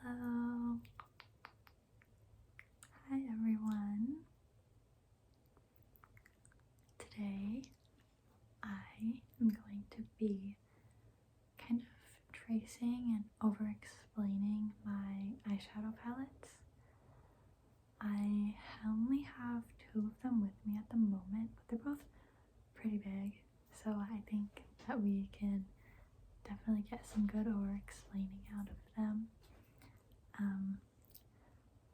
Hello. Hi everyone. Today I am going to be kind of tracing and over-explaining my eyeshadow palettes. I only have two of them with me at the moment, but they're both pretty big, so I think that we can definitely get some good over-explaining out of them.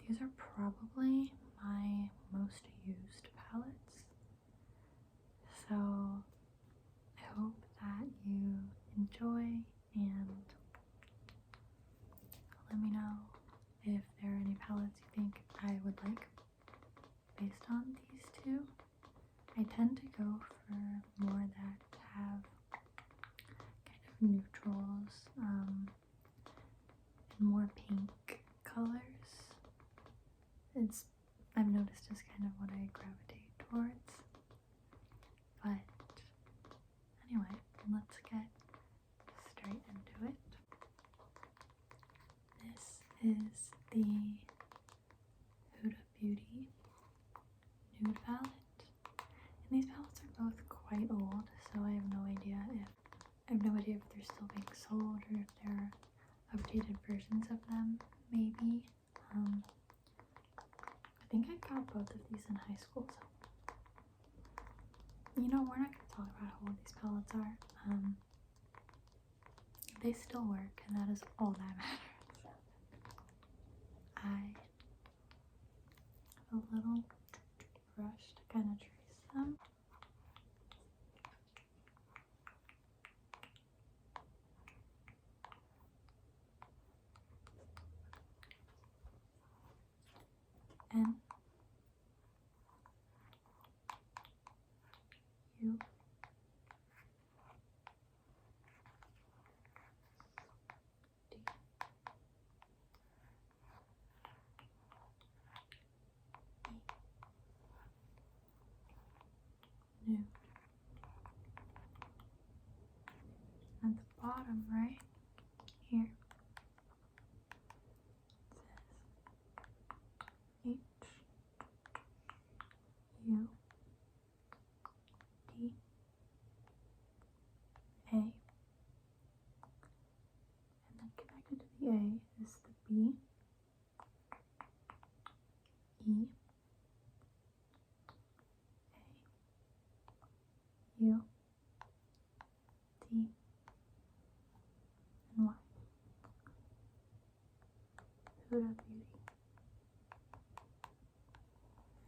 These are probably my most used palettes, so I hope that you enjoy and let me know if there are any palettes you think I would like based on these two. I tend to go for more that have kind of neutrals, and more pink colors. I've noticed is kind of what I gravitate towards. But anyway, let's get straight into it. This is the Huda Beauty Nude palette. And these palettes are both quite old, so I have no idea if they're still being sold or if there are updated versions of them, maybe. I think I got both of these in high school, so you know, we're not going to talk about how old these palettes are. They still work, and that is all that matters. I have a little brush to kind of trace them. And you new. At the bottom right here it says HUDA, and then connected to the A is the B, E, A, U, D, and Y. Huda Beauty.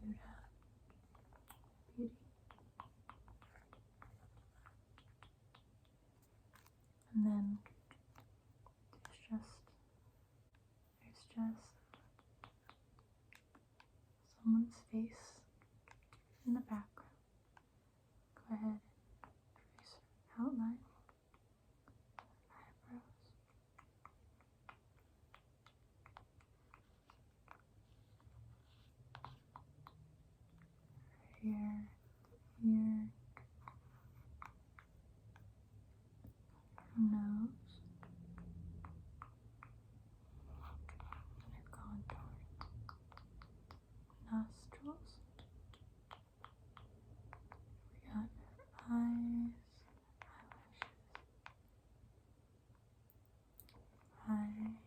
Huda Beauty. And then there's just someone's face in the background. Go ahead and trace her outline, eyebrows, hair, ear, nose, and her contour, nostrils. We got her eyes, eyelashes, lashes.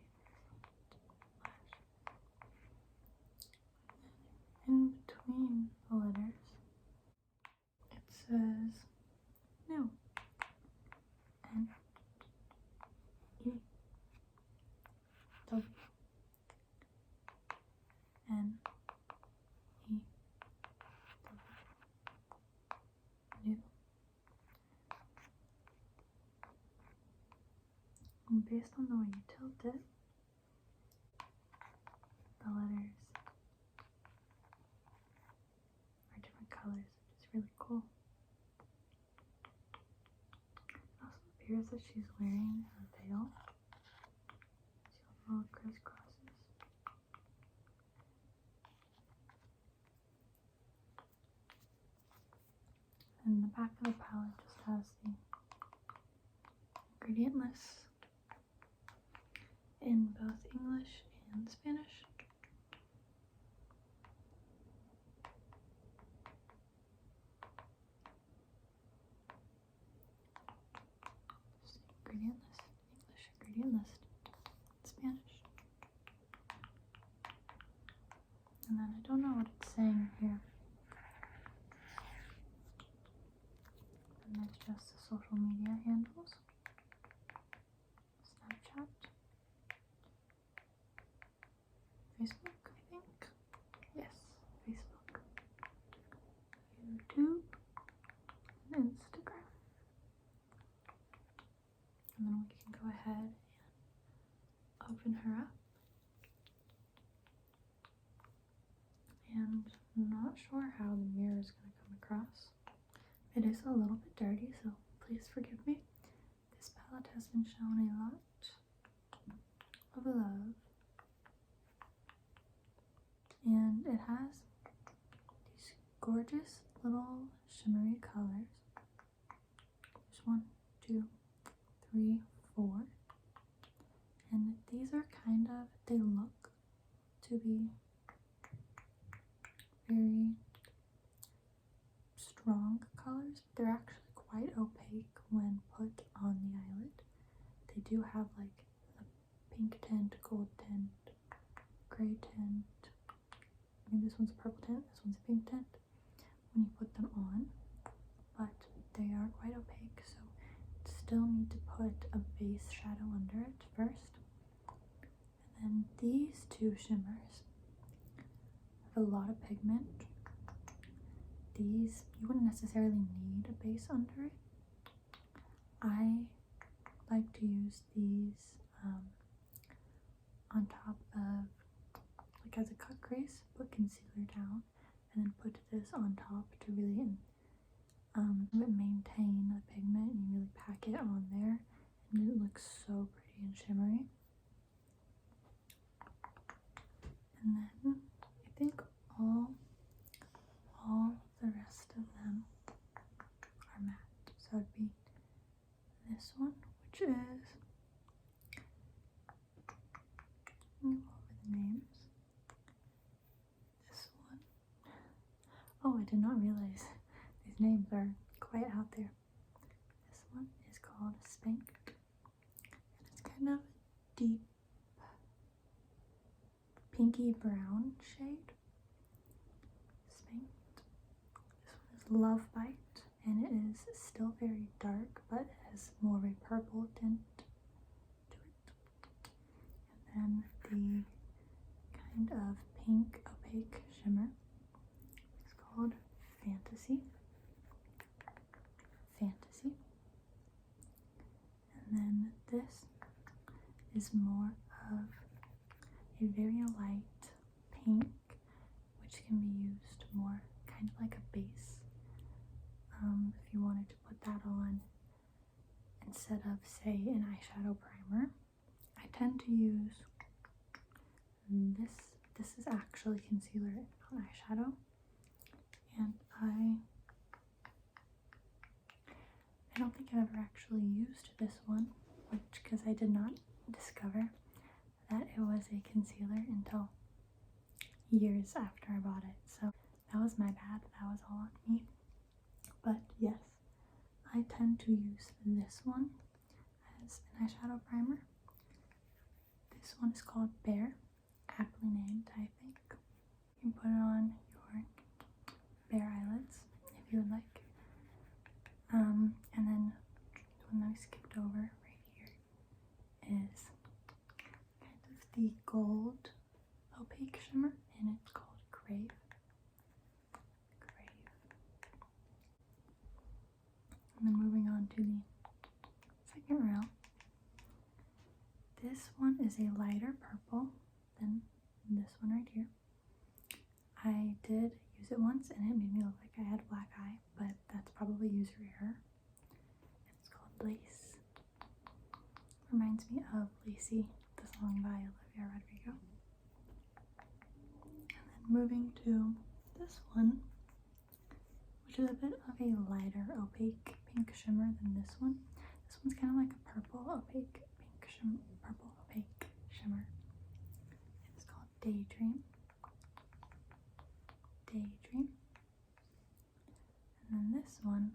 In between the letters, it says new. N E W N E W new. And based on the way you tilt it, the letters are different colors, which is really cool. It also appears that she's wearing a veil. See all the little crisscrosses. And the back of the palette just has the ingredient list in both both English and Spanish. Ingredient list, English ingredient list, Spanish. And then I don't know what it's saying here. And there's just the social media handles. Snapchat. Facebook, I think. Yes, Facebook. YouTube. And Instagram. And then we can go ahead and open her up. And I'm not sure how the mirror is going to come across. It is a little bit dirty, so please forgive me. This palette has been shown a lot of love. And it has these gorgeous little shimmery colors. There's 1, 2, 3, 4. And these are kind of, they look to be very strong colors, but they're actually quite opaque when put on the eyelid. They do have like a pink tint, gold tint, gray tint. Maybe this one's a purple tint, this one's a pink tint when you put them on, but they are quite opaque, so you still need to put a base shadow under it first. And then these two shimmers have a lot of pigment. These, you wouldn't necessarily need a base under it. I like to use these on top of, like as a cut crease, put concealer down, and then put this on top to really maintain the pigment, and you really pack it on there, and it looks so pretty and shimmery. And then I think all the rest of them are matte. So it'd be this one, which is, go over the names. This one, oh, I did not realize these names are quite out there. This one is called Spanked, and it's kind of a deep pinky brown shade. Spanked. This one is Love Bite, and it is still very dark, but it has more of a purple tint to it. And then the kind of pink opaque shimmer is called Fantasy. Fantasy. And then this is more of a very light pink, which can be used more kind of like a base. If you wanted to put that on instead of, say, an eyeshadow primer. I tend to use this. This is actually concealer on eyeshadow, and I don't think I've ever actually used this one, because I did not discover that it was a concealer until years after I bought it. So that was my bad. That was all on me. But yes, I tend to use this one as an eyeshadow primer. This one is called Bare, aptly named, I think. You can put it on your bare eyelids if you would like. And then the one that I skipped over right here is kind of the gold opaque shimmer, and it's called Crave. And then moving on to the second row. This one is a lighter purple than this one right here. I did use it once and it made me look like I had a black eye, but that's probably user error. It's called Lace. Reminds me of Lacey, the song by Olivia Rodrigo. And then moving to this one, which is a bit of a lighter opaque pink shimmer than this one. This one's kind of like a purple opaque pink shimmer, purple opaque shimmer. Daydream, Daydream. And then this one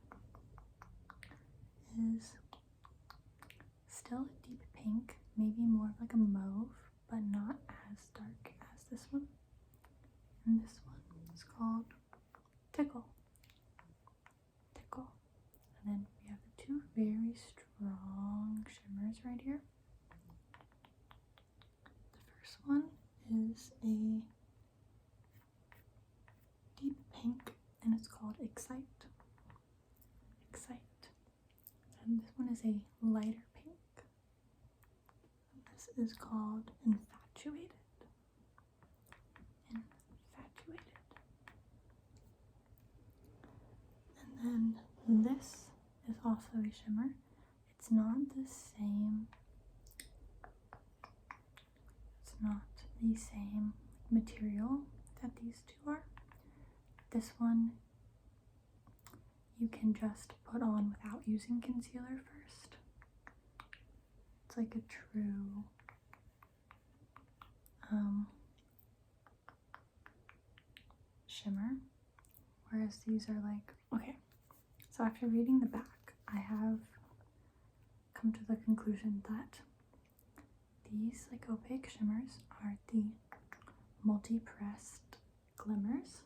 is still a deep pink, maybe more of like a mauve, but not as dark as this one. And this one is called Tickle, Tickle. And then we have the two very strong shimmers right here. The first one is a deep pink, and it's called Excite, Excite. And this one is a lighter pink. This is called Infatuated, Infatuated. And then this is also a shimmer. It's not the same, it's not the same material that these two are. This one you can just put on without using concealer first. It's like a true shimmer, whereas these are like, okay, so after reading the back, I have come to the conclusion that these like opaque shimmers are the multi-pressed glimmers.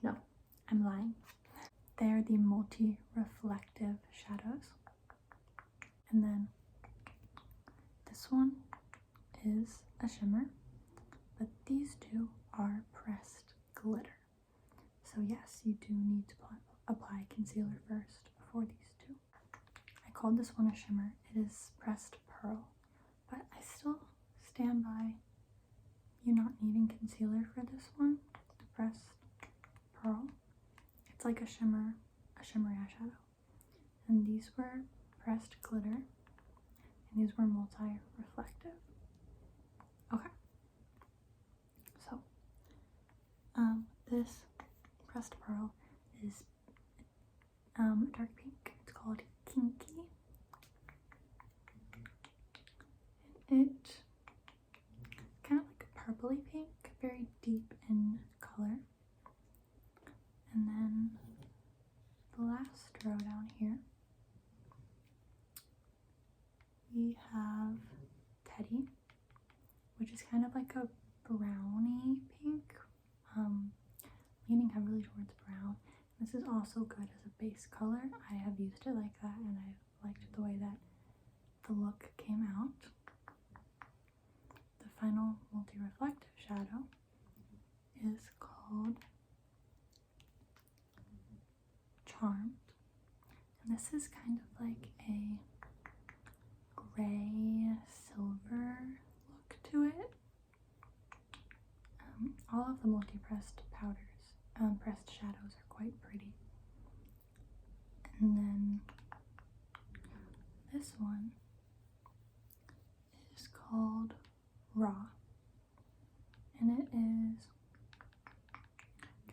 No, I'm lying. They are the multi-reflective shadows. And then this one is a shimmer, but these two are pressed glitter. So yes, you do need to apply concealer first before these two. I called this one a shimmer. It is pressed pearl, but I still stand by you not needing concealer for this one. The pressed pearl. It's like a shimmer eyeshadow. And these were pressed glitter, and these were multi-reflective. Okay. So, this pressed pearl is dark pink. It's called Kinky. And it kind of like a purpley pink, very deep in color. And then the last row down here, we have Teddy, which is kind of like a browny pink, leaning heavily towards brown. This is also good as a base color. I have used it like that, and I liked the way that the look came out. The final multi-reflective shadow is called Charmed, and this is kind of like a gray silver look to it. All of the multi-pressed powders, pressed shadows are quite pretty. And then this one is called Raw, and it is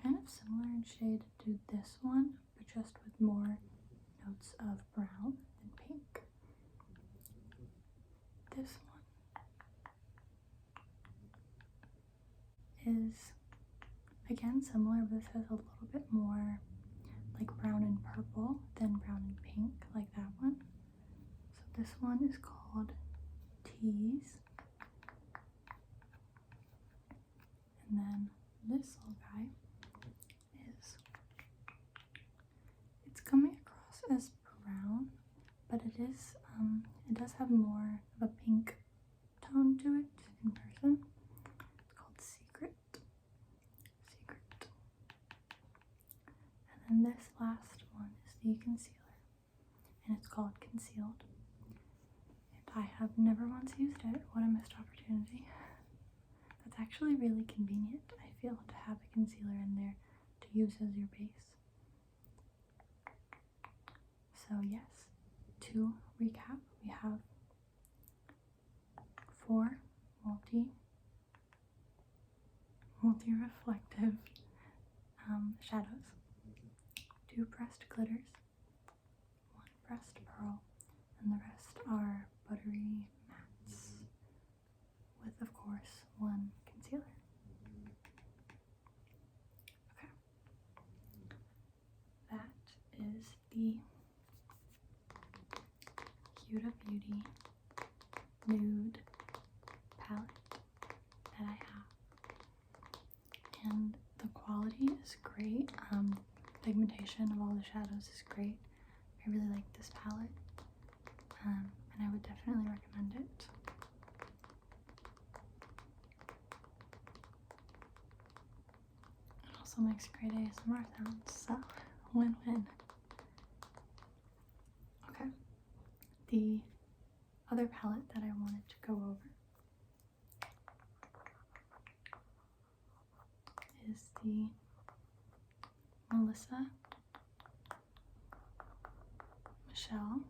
kind of similar in shade to this one, but just with more notes of brown and pink. This one is again similar, but this has a little bit more like brown and purple than brown and pink like that one. So this one is called Tease. And then this little guy is, it's coming across as brown, but it is, it does have more of a pink tone to it in person. It's called Secret. Secret. And then this last one is the concealer, and it's called Concealed. And I have never once used it. What a missed opportunity. That's actually really convenient, I feel, to have a concealer in there to use as your base. So yes, to recap, we have 4 multi-reflective shadows, 2 pressed glitters, 1 pressed pearl, and the rest are buttery mattes, with of course 1 Beauty nude palette that I have. And the quality is great. Pigmentation of all the shadows is great. I really like this palette, and I would definitely recommend it. It also makes great ASMR sounds, so win-win. Okay, the other palette that I wanted to go over is the Melissa Michelle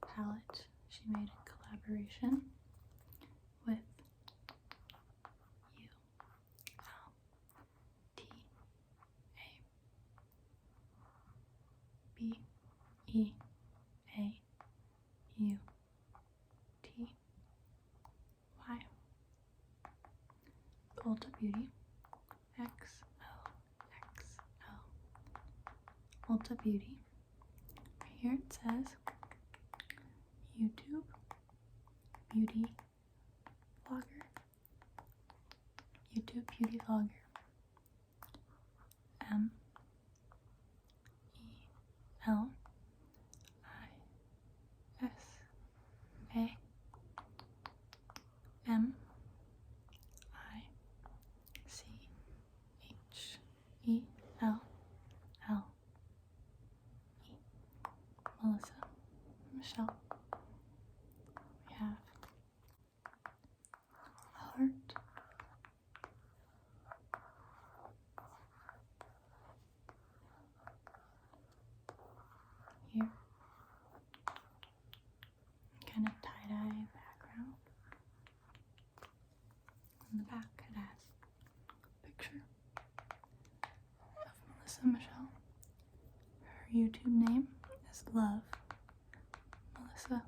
palette. She made a collaboration with ULTABEAUTY. Ulta Beauty XOXO. Ulta Beauty. Here it says YouTube beauty vlogger. YouTube beauty vlogger. MELISSA. Melissa Michelle. We have a heart. Here. Kind of tie-dye background. On the back it has a picture of Melissa Michelle. Her YouTube name is Love Melissa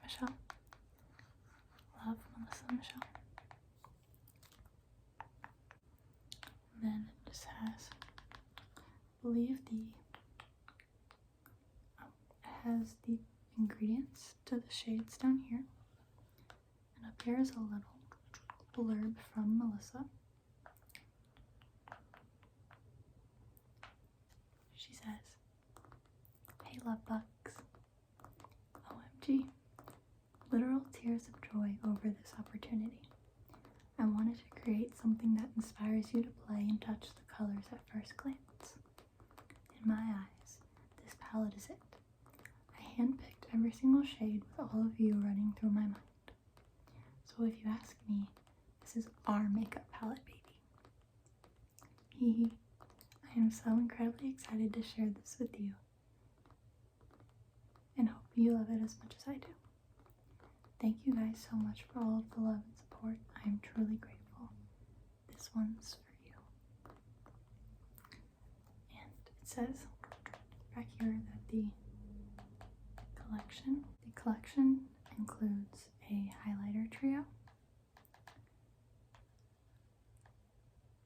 Michelle. Love Melissa Michelle. And then it just has, I believe it has the ingredients to the shades down here. And up here is a little blurb from Melissa. She says, "Hey love bugs, OMG, literal tears of joy over this opportunity. I wanted to create something that inspires you to play and touch the colors at first glance. In my eyes, this palette is it. I handpicked every single shade with all of you running through my mind. So if you ask me, this is our makeup palette, baby. Hee hee. I am so incredibly excited to share this with you, and hope you love it as much as I do. Thank you guys so much for all of the love and support. I am truly grateful. This one's for you." And it says back here that the collection includes a highlighter trio,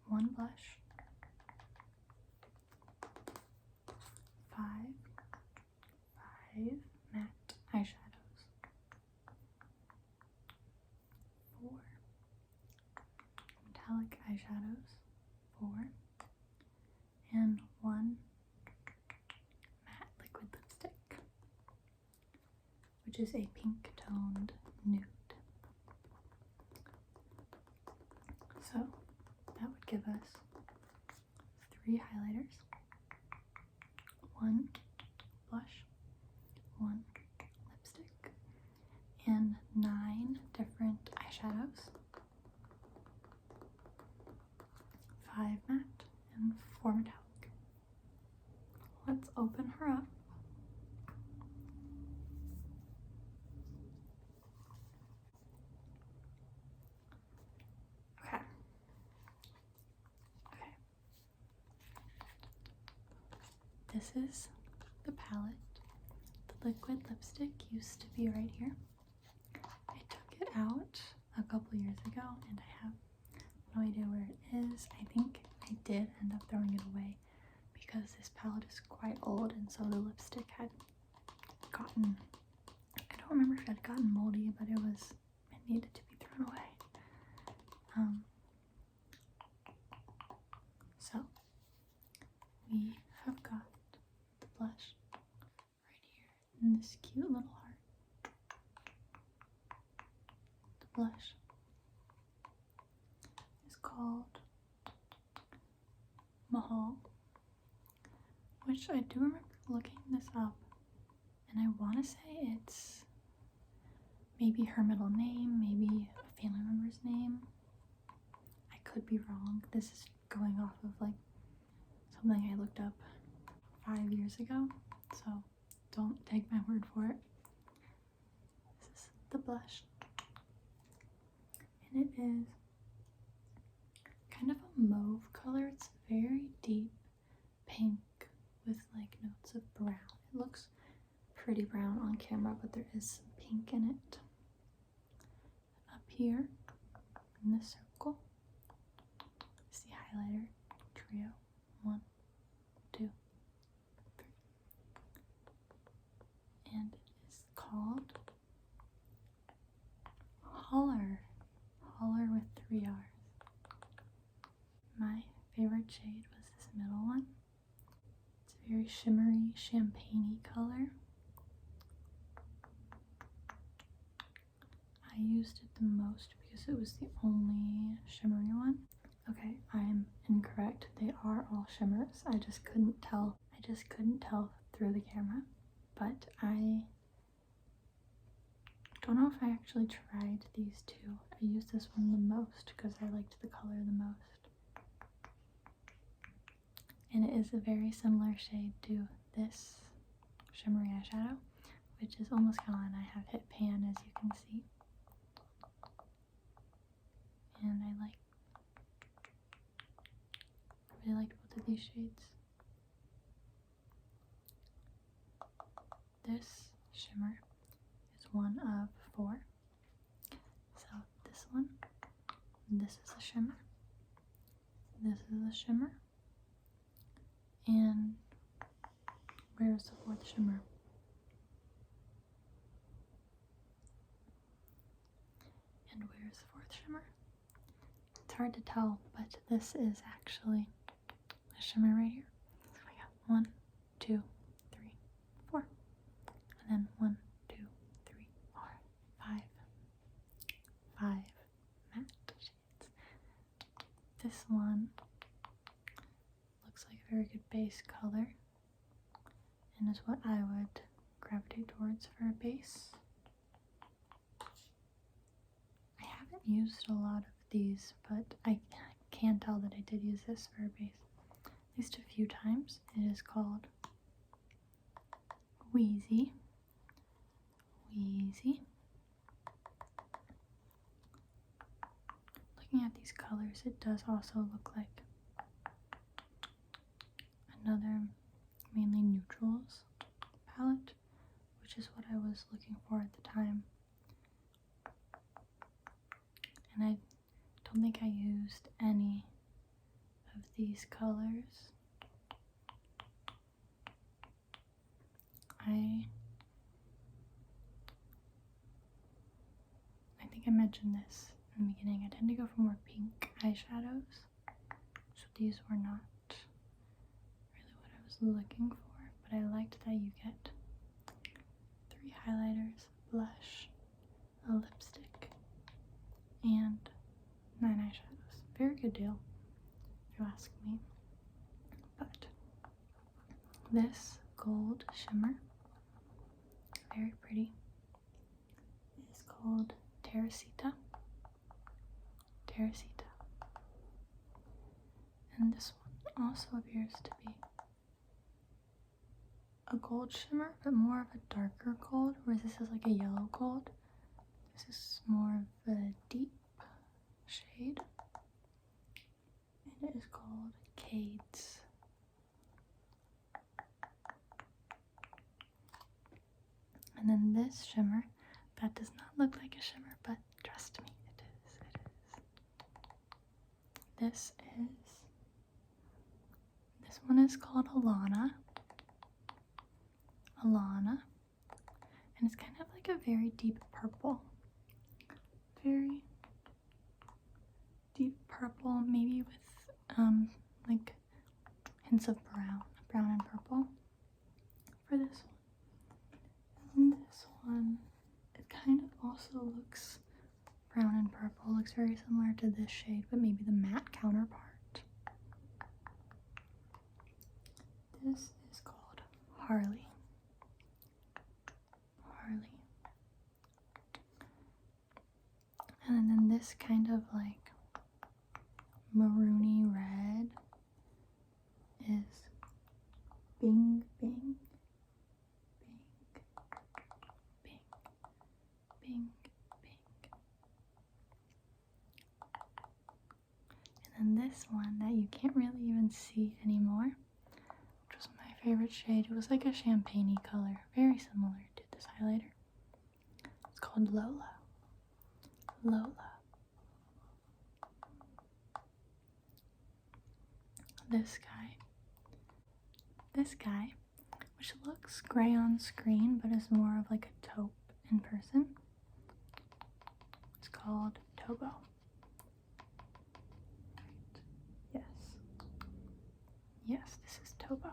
one blush, 5 matte eyeshadows, 4 metallic eyeshadows, 4, and 1 matte liquid lipstick, which is a pink toned nude. So that would give us 3 highlighters, 1 blush, 1 lipstick, and 9 different eyeshadows, 5 matte and 4 metallic. Let's open her up. Okay. This is the palette. The liquid lipstick used to be right here. I took it out a couple years ago and I have no idea where it is. I think I did end up throwing it away because this palette is quite old, and so the lipstick had gotten, I don't remember if it had gotten moldy, but it needed to be thrown away. So we have got the blush right here in this cute little heart. The blush is called Mahal, which I do remember looking this up, and I want to say it's maybe her middle name, maybe a family member's name. I could be wrong. This is going off of like something I looked up 5 years ago, so don't take my word for it. This is the blush, and it is kind of a mauve color. It's very deep pink with like notes of brown. It looks pretty brown on camera, but there is some pink in it. Up here in this circle is the highlighter trio. 1, 2, 3. And it is called Holler. Holler with 3 R's. My favorite shade was this middle one. It's a very shimmery, champagne-y color. I used it the most because it was the only shimmery one. Okay, I'm incorrect. They are all shimmers. I just couldn't tell. Through the camera. But I don't know if I actually tried these two. I used this one the most because I liked the color the most. And it is a very similar shade to this shimmery eyeshadow, which is almost gone. I have hit pan, as you can see. And I really liked both of these shades. This shimmer is one of 4. So this one, this is a shimmer, this is a shimmer, and where's the 4th shimmer? And where's the 4th shimmer? It's hard to tell, but this is actually a shimmer right here. So we got 1, 2, 3, 4. And then 1, 2, 3, 4, 5. 5 matte shades. This one looks like a very good base color and is what I would gravitate towards for a base. I haven't used a lot of these, but I can tell that I did use this for a base at least a few times. It is called Wheezy. Looking at these colors, it does also look like another mainly neutrals palette, which is what I was looking for at the time. And I don't think I used any of these colors. I think I mentioned this in the beginning. I tend to go for more pink eyeshadows, so these were not really what I was looking for, but I liked that you get 3 highlighters, a blush, a lipstick, and 9 eyeshadows. Very good deal, if you ask me. But this gold shimmer, very pretty, is called Teresita. And this one also appears to be a gold shimmer, but more of a darker gold, whereas this is like a yellow gold. This is more of a deep shade, and it is called Cades. And then this shimmer, that does not look like a shimmer, but trust me, it is. This one is called Alana. And it's kind of like a very deep purple. Very deep purple, maybe with like hints of brown and purple for this one. And this one, it kind of also looks brown and purple, looks very similar to this shade, but maybe the matte counterpart. This is called Harley. And then this kind of like maroony red is Bing Bing. And then this one that you can't really even see anymore, which was my favorite shade. It was like a champagne-y color, very similar to this highlighter. It's called Lola. This guy, which looks gray on screen but is more of like a taupe in person. It's called Tobo. Yes, this is Tobo.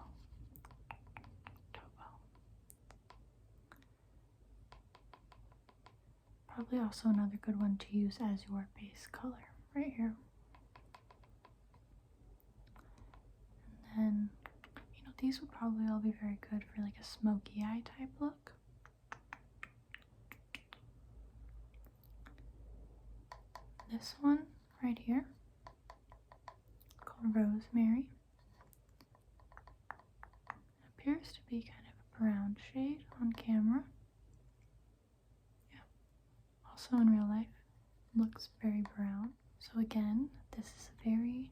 Probably also another good one to use as your base color right here. And then, these would probably all be very good for like a smoky eye type look. This one right here, called Rosemary. It appears to be kind of a brown shade on camera. Also in real life, looks very brown. So again, this is a very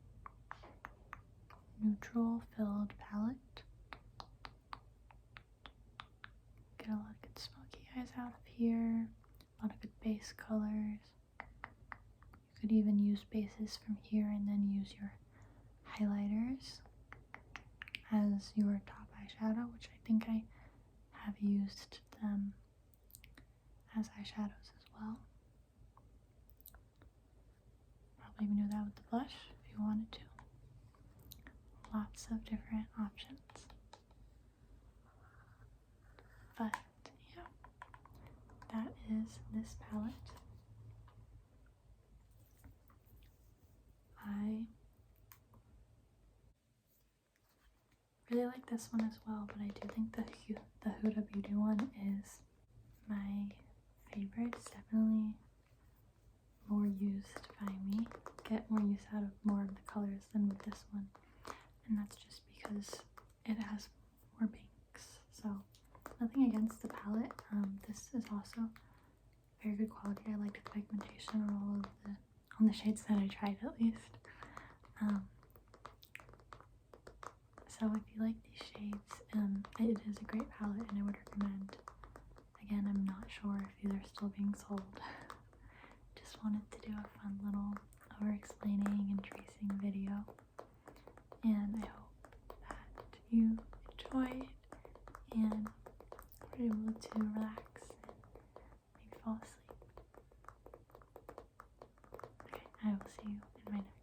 neutral filled palette. Get a lot of good smoky eyes out of here, a lot of good base colors. You could even use bases from here and then use your highlighters as your top eyeshadow, which I think I have used them as eyeshadows as well. Probably even do that with the blush if you wanted to. Lots of different options. But yeah, that is this palette. I really like this one as well, but I do think the Huda Beauty one is my favorite. It's definitely more used by me. Get more use out of more of the colors than with this one, and that's just because it has more pinks. So nothing against the palette. This is also very good quality. I liked the pigmentation on the shades that I tried at least. So if you like these shades, it is a great palette and I would recommend. Again, I'm not sure if these are still being sold. Just wanted to do a fun little over-explaining and tracing video. And I hope that you enjoyed and were able to relax and maybe fall asleep. Okay, I will see you in my next